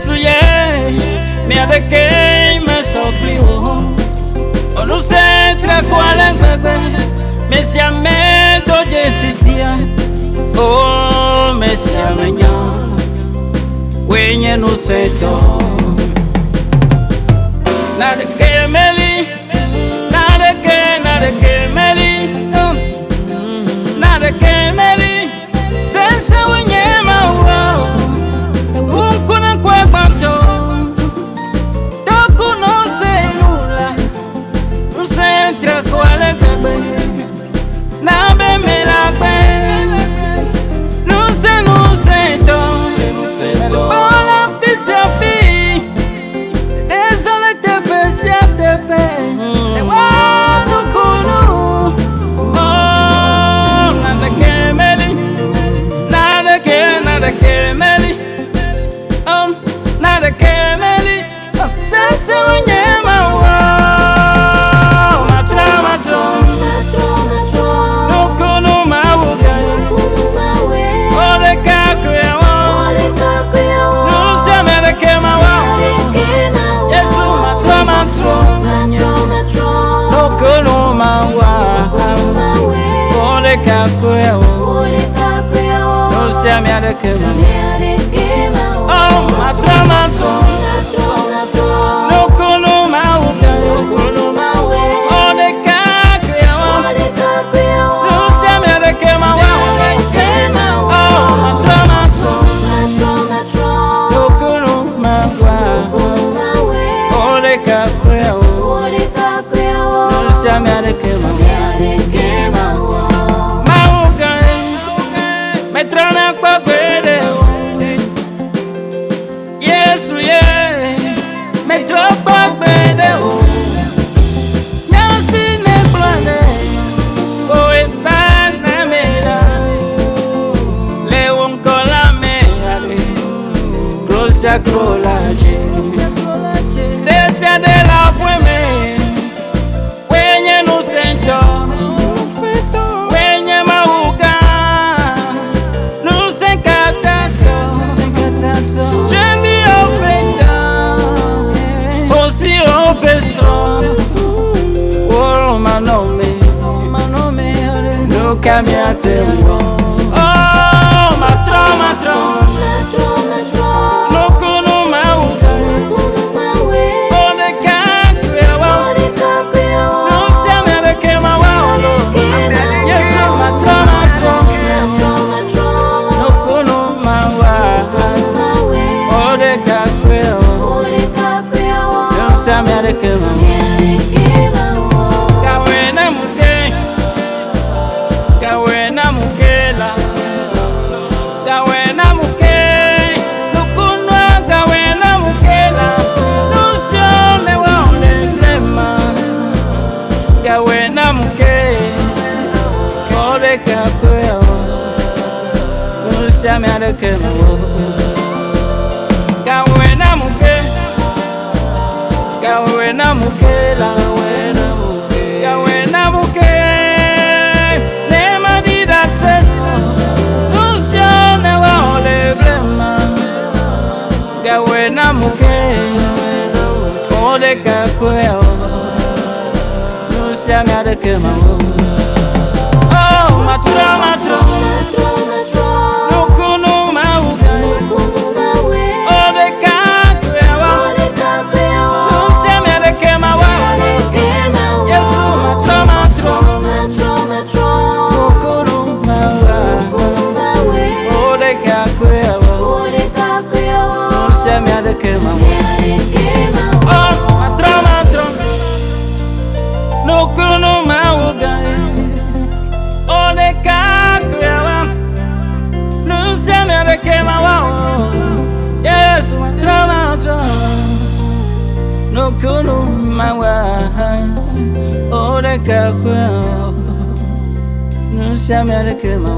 Yesu ye me adeke me sopliwo onu se tra kwale gbegbe me si ame do jesisia o me si amenya wenye no seto na de kemeli na de kemeli na de kemeli sense wenye mawa unkuna kwa banto toku no se nula sentra kwale gbegbe na be me la gbe no se to ola fisia fi désolé te pesia te pe e wa no kunu oh na de kemeli na de kemeli na de kemeli sense unyema wa matro no kunu mawuga ole kakwe no se me de kema wa Yesu matro no kunu mawa ole kakwe no se me de kema oh matro no kunu mawuga ole kakwe no se me de kema wa oh matro no kunu mawa ole kakwe no se me de kema mawuga me trana kwa kwede Yesu ye me tropa kwede nyasi ne plane o e pana mera le un cola mera crocia crolaje desea de la fueme wenye no sento wenye mauga no se katato jendi openda osi opeso oro manome no kamiate oh matro no kunu mauga ole kakwe no se me de kema wa Yesu matro no kunu mawa ole kakwe no se me de kema kawena mukela kawena muke lukunwa kawena mukela nusione waone vrema kawena muke ole kakwe nusiame adekema kawena mukela kawena muke nema dida seno nusione waole vrema kawena muke ole kakwe nusiame adekema oh matro no kunu mauga ole kakwe nusiame adekema Yesu matro no kunu mawa ole kakwe nusiame adekema oh matro no kunu mauga ole kakwe nusiame adekema Yesu matro no kunu mawa ole kakwe nusiame adekema